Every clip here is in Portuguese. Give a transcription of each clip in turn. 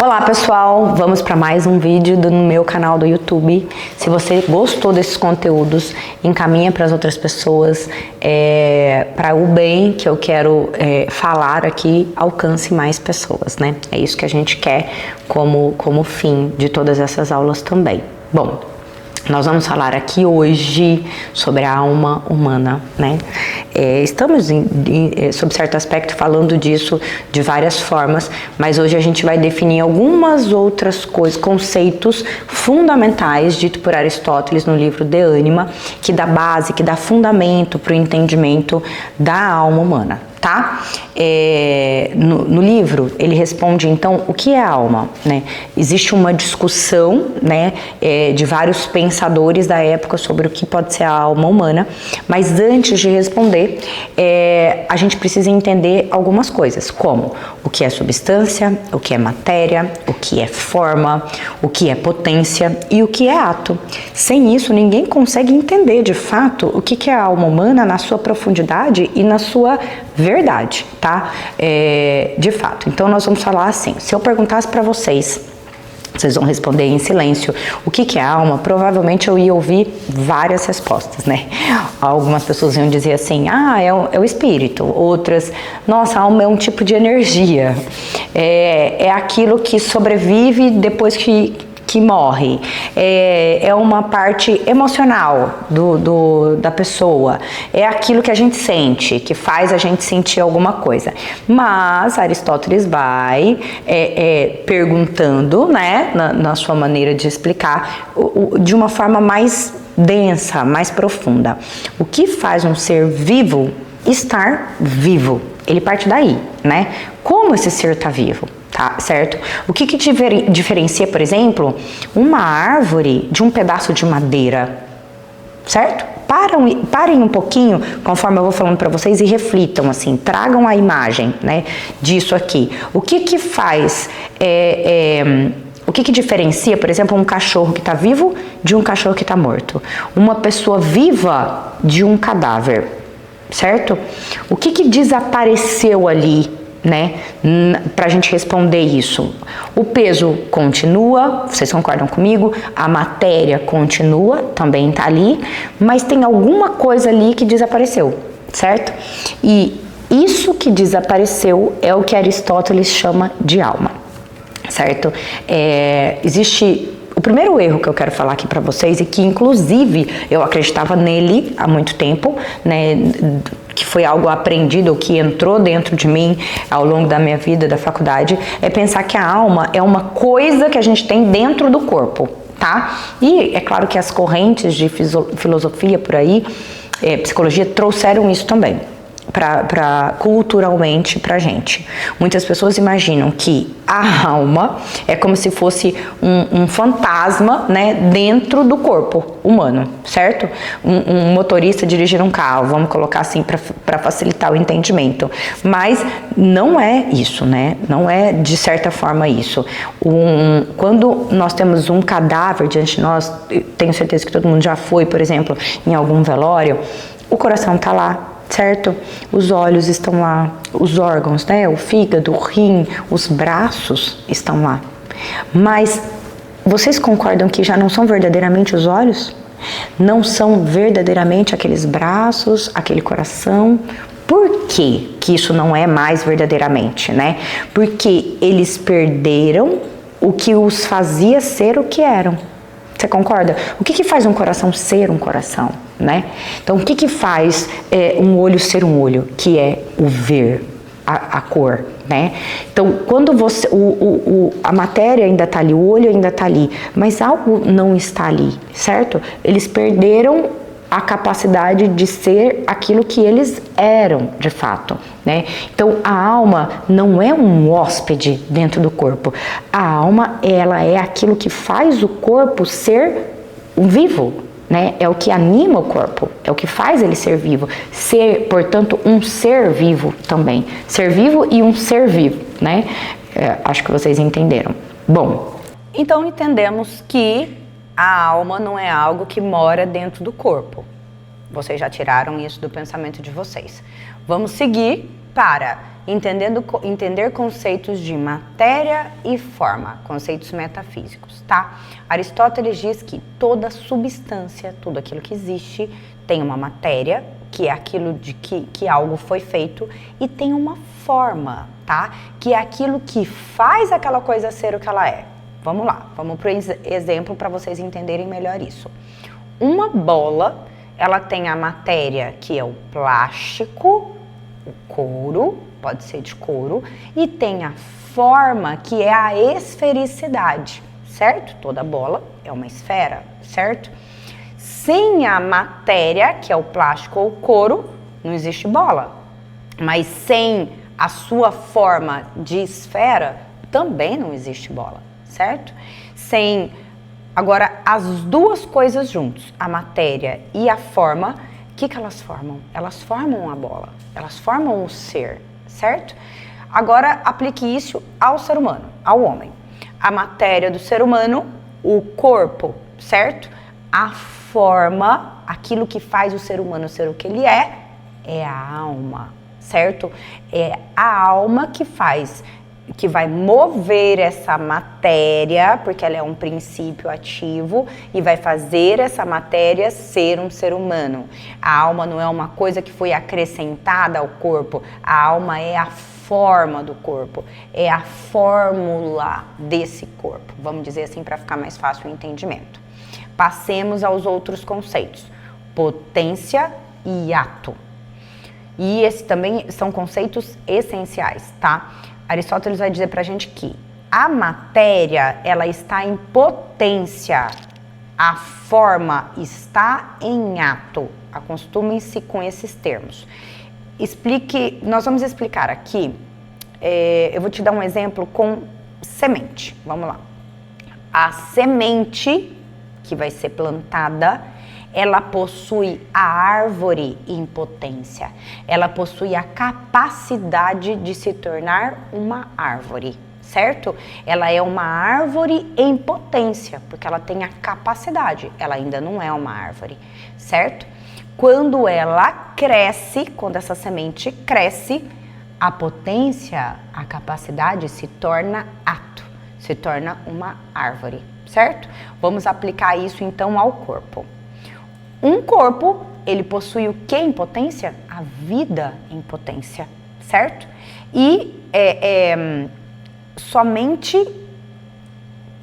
Olá pessoal, vamos para mais um vídeo no meu canal do YouTube. Se você gostou desses conteúdos, encaminha para as outras pessoas, para o bem que eu quero falar aqui alcance mais pessoas, né? É isso que a gente quer como fim de todas essas aulas também. Bom, nós vamos falar aqui hoje sobre a alma humana, né? Estamos, sob certo aspecto, falando disso de várias formas, mas hoje a gente vai definir algumas outras coisas, conceitos fundamentais, dito por Aristóteles no livro De Anima, que dá base, que dá fundamento para o entendimento da alma humana. Tá? No livro ele responde então o que é a alma, né? Existe uma discussão, né, de vários pensadores da época sobre o que pode ser a alma humana, mas antes de responder a gente precisa entender algumas coisas, como o que é substância, o que é matéria, o que é forma, o que é potência e o que é ato. Sem isso ninguém consegue entender de fato o que é a alma humana na sua profundidade e na sua verdade, tá? De fato. Então nós vamos falar assim, se eu perguntasse para vocês, vocês vão responder em silêncio o que é alma, provavelmente eu ia ouvir várias respostas, né? Algumas pessoas iam dizer assim, é o espírito, outras, nossa, a alma é um tipo de energia, é aquilo que sobrevive depois que morre, é uma parte emocional da pessoa, é aquilo que a gente sente, que faz a gente sentir alguma coisa. Mas Aristóteles vai perguntando, né, na sua maneira de explicar, de uma forma mais densa, mais profunda. O que faz um ser vivo estar vivo? Ele parte daí, né? Como esse ser está vivo? Tá, certo? O que diferencia, por exemplo, uma árvore de um pedaço de madeira, certo? Parem um pouquinho, conforme eu vou falando para vocês, e reflitam, assim, tragam a imagem, né, disso aqui. O que faz, o que diferencia, por exemplo, um cachorro que está vivo de um cachorro que está morto? Uma pessoa viva de um cadáver, certo? O que desapareceu ali, né, pra gente responder isso? O peso continua, vocês concordam comigo? A matéria continua, também tá ali, mas tem alguma coisa ali que desapareceu, certo? E isso que desapareceu é o que Aristóteles chama de alma, certo? Existe o primeiro erro que eu quero falar aqui para vocês, e que inclusive eu acreditava nele há muito tempo, né, que foi algo aprendido, que entrou dentro de mim ao longo da minha vida, da faculdade, é pensar que a alma é uma coisa que a gente tem dentro do corpo, tá? E é claro que as correntes de filosofia por aí, psicologia, trouxeram isso também, culturalmente pra gente. Muitas pessoas imaginam que a alma é como se fosse um fantasma, né, dentro do corpo humano, certo? Um motorista dirigir um carro, vamos colocar assim para facilitar o entendimento. Mas não é isso, né? Não é de certa forma isso. Quando nós temos um cadáver diante de nós, tenho certeza que todo mundo já foi, por exemplo, em algum velório, o coração tá lá, certo? Os olhos estão lá, os órgãos, né? O fígado, o rim, os braços estão lá. Mas vocês concordam que já não são verdadeiramente os olhos? Não são verdadeiramente aqueles braços, aquele coração? Por que isso não é mais verdadeiramente, né? Porque eles perderam o que os fazia ser o que eram. Você concorda? O que faz um coração ser um coração, né? Então, o que faz um olho ser um olho? Que é o ver, a cor, né? Então, quando você, a matéria ainda está ali, o olho ainda está ali, mas algo não está ali, certo? Eles perderam a capacidade de ser aquilo que eles eram, de fato, né? Então, a alma não é um hóspede dentro do corpo. A alma, ela é aquilo que faz o corpo ser vivo, né? É o que anima o corpo, é o que faz ele ser vivo. Ser, portanto, um ser vivo também. Ser vivo e um ser vivo, né? Acho que vocês entenderam. Bom, então entendemos que a alma não é algo que mora dentro do corpo. Vocês já tiraram isso do pensamento de vocês. Vamos seguir para entender conceitos de matéria e forma, conceitos metafísicos, tá? Aristóteles diz que toda substância, tudo aquilo que existe, tem uma matéria, que é aquilo de que algo foi feito, e tem uma forma, tá? Que é aquilo que faz aquela coisa ser o que ela é. Vamos lá, vamos para o exemplo para vocês entenderem melhor isso. Uma bola, ela tem a matéria que é o plástico, o couro, pode ser de couro, e tem a forma que é a esfericidade, certo? Toda bola é uma esfera, certo? Sem a matéria, que é o plástico ou o couro, não existe bola. Mas sem a sua forma de esfera, também não existe bola, certo? Agora, as duas coisas juntos, a matéria e a forma, o que elas formam? Elas formam a bola, elas formam o ser, certo? Agora, aplique isso ao ser humano, ao homem. A matéria do ser humano, o corpo, certo? A forma, aquilo que faz o ser humano ser o que ele é a alma, certo? É a alma que vai mover essa matéria, porque ela é um princípio ativo, e vai fazer essa matéria ser um ser humano. A alma não é uma coisa que foi acrescentada ao corpo, a alma é a forma do corpo, é a fórmula desse corpo, vamos dizer assim para ficar mais fácil o entendimento. Passemos aos outros conceitos, potência e ato. E esses também são conceitos essenciais, tá? Aristóteles vai dizer pra gente que a matéria, ela está em potência, a forma está em ato. Acostumem-se com esses termos. Nós vamos explicar aqui, eu vou te dar um exemplo com semente, vamos lá. A semente que vai ser plantada, ela possui a árvore em potência. Ela possui a capacidade de se tornar uma árvore, certo? Ela é uma árvore em potência, porque ela tem a capacidade. Ela ainda não é uma árvore, certo? Quando ela cresce, quando essa semente cresce, a potência, a capacidade se torna ato, se torna uma árvore, certo? Vamos aplicar isso então ao corpo. Um corpo, ele possui o que em potência? A vida em potência, certo? E somente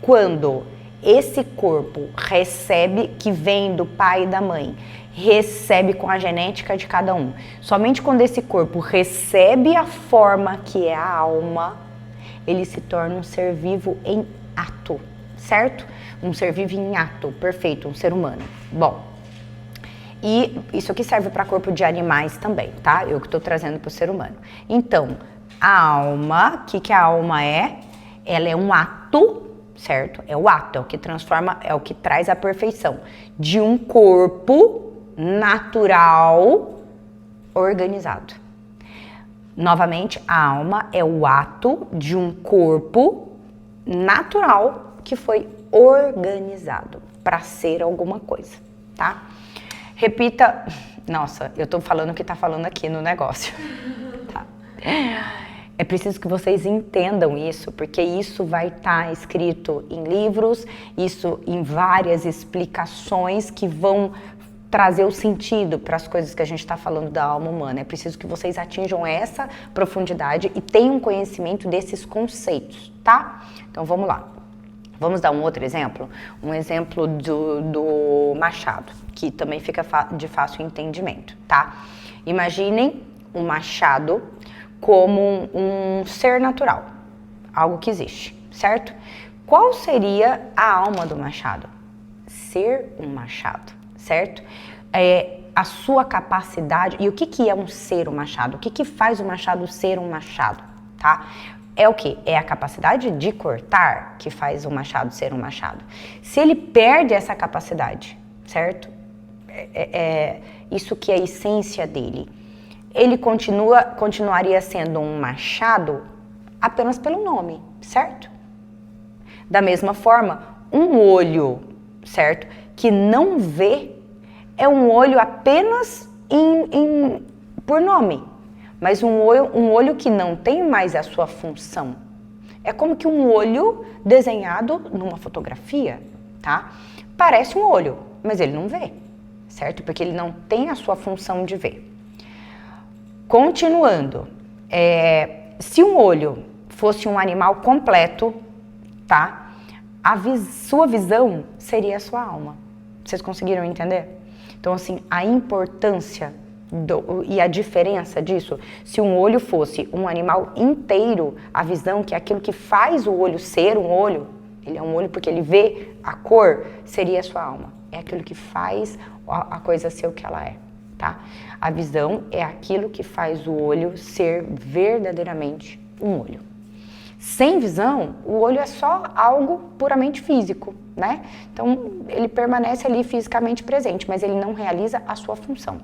quando esse corpo recebe, que vem do pai e da mãe, recebe com a genética de cada um, somente quando esse corpo recebe a forma que é a alma, ele se torna um ser vivo em ato, certo? Um ser vivo em ato, perfeito, um ser humano. Bom, e isso aqui serve para corpo de animais também, tá? Eu que estou trazendo para o ser humano. Então, a alma, o que a alma é? Ela é um ato, certo? É o ato, é o que transforma, é o que traz a perfeição de um corpo natural organizado. Novamente, a alma é o ato de um corpo natural que foi organizado para ser alguma coisa, tá? Repita. Nossa, eu tô falando o que tá falando aqui no negócio. Tá. É preciso que vocês entendam isso, porque isso vai estar escrito em livros, isso em várias explicações que vão trazer o sentido para as coisas que a gente está falando da alma humana. É preciso que vocês atinjam essa profundidade e tenham conhecimento desses conceitos, tá? Então vamos lá. Vamos dar um outro exemplo? Um exemplo do machado, que também fica de fácil entendimento, tá? Imaginem um machado como um ser natural, algo que existe, certo? Qual seria a alma do machado? Ser um machado, certo? A sua capacidade. E o que é um ser um machado? O que faz o machado ser um machado, tá? É o que? É a capacidade de cortar que faz o machado ser um machado. Se ele perde essa capacidade, certo? Isso que é a essência dele. Ele continuaria sendo um machado apenas pelo nome, certo? Da mesma forma, um olho, certo? Que não vê, é um olho apenas por nome. mas um olho que não tem mais a sua função. É como que um olho desenhado numa fotografia, tá? Parece um olho, mas ele não vê, certo? Porque ele não tem a sua função de ver. Continuando, se um olho fosse um animal completo, tá? Sua visão seria a sua alma. Vocês conseguiram entender? Então, assim, a importância e a diferença disso, se um olho fosse um animal inteiro, a visão, que é aquilo que faz o olho ser um olho, ele é um olho porque ele vê a cor, seria a sua alma. É aquilo que faz a coisa ser o que ela é, tá? A visão é aquilo que faz o olho ser verdadeiramente um olho. Sem visão, o olho é só algo puramente físico, né? Então, ele permanece ali fisicamente presente, mas ele não realiza a sua função.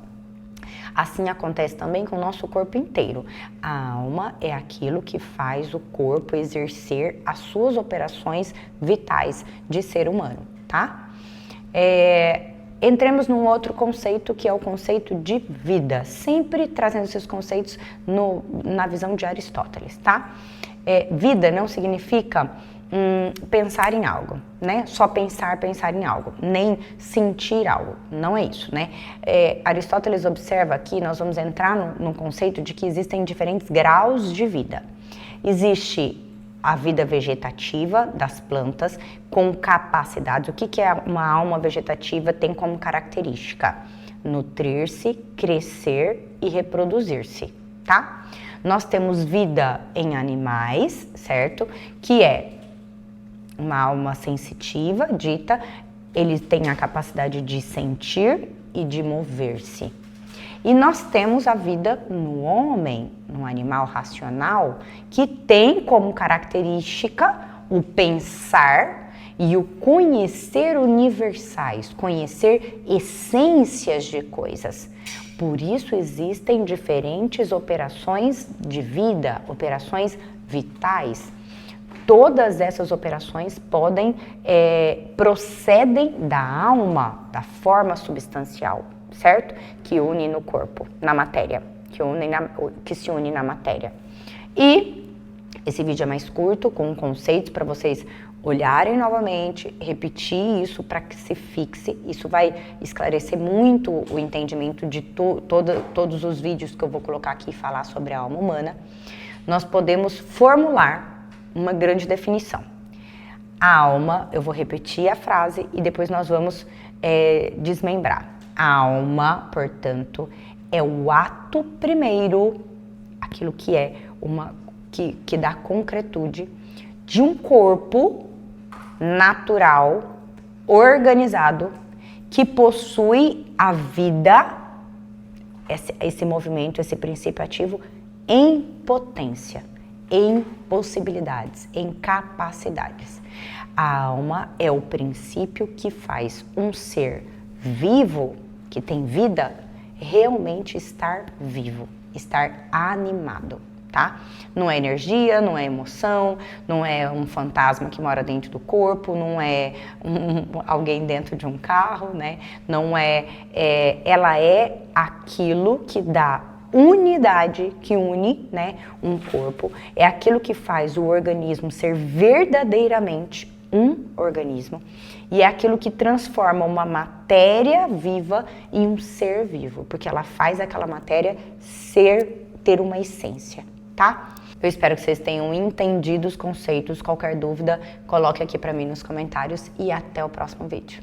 Assim acontece também com o nosso corpo inteiro. A alma é aquilo que faz o corpo exercer as suas operações vitais de ser humano, tá? Entremos num outro conceito, que é o conceito de vida, sempre trazendo esses conceitos na visão de Aristóteles, tá? Vida não significa pensar em algo, né? Só pensar em algo, nem sentir algo, não é isso, né? Aristóteles observa aqui, nós vamos entrar no conceito de que existem diferentes graus de vida. Existe a vida vegetativa das plantas com capacidades. O que é uma alma vegetativa? Tem como característica nutrir-se, crescer e reproduzir-se, tá? Nós temos vida em animais, certo? Que é uma alma sensitiva, dita, ele tem a capacidade de sentir e de mover-se. E nós temos a vida no homem, no animal racional, que tem como característica o pensar e o conhecer universais, conhecer essências de coisas. Por isso existem diferentes operações de vida, operações vitais. Todas essas operações procedem da alma, da forma substancial, certo? Que une no corpo, na matéria, que se une na matéria. E esse vídeo é mais curto, com conceitos para vocês olharem novamente, repetir isso para que se fixe. Isso vai esclarecer muito o entendimento de todos os vídeos que eu vou colocar aqui e falar sobre a alma humana. Nós podemos formular uma grande definição. A alma, eu vou repetir a frase e depois nós vamos desmembrar. A alma, portanto, é o ato primeiro, aquilo que é que dá concretude de um corpo natural, organizado, que possui a vida, esse movimento, esse princípio ativo, em potência, em possibilidades, em capacidades. A alma é o princípio que faz um ser vivo, que tem vida, realmente estar vivo, estar animado, tá? Não é energia, não é emoção, não é um fantasma que mora dentro do corpo, não é alguém dentro de um carro, né? Não ela é aquilo que dá unidade, que une, né, um corpo, é aquilo que faz o organismo ser verdadeiramente um organismo e é aquilo que transforma uma matéria viva em um ser vivo, porque ela faz aquela matéria ter uma essência, tá? Eu espero que vocês tenham entendido os conceitos. Qualquer dúvida, coloque aqui para mim nos comentários e até o próximo vídeo.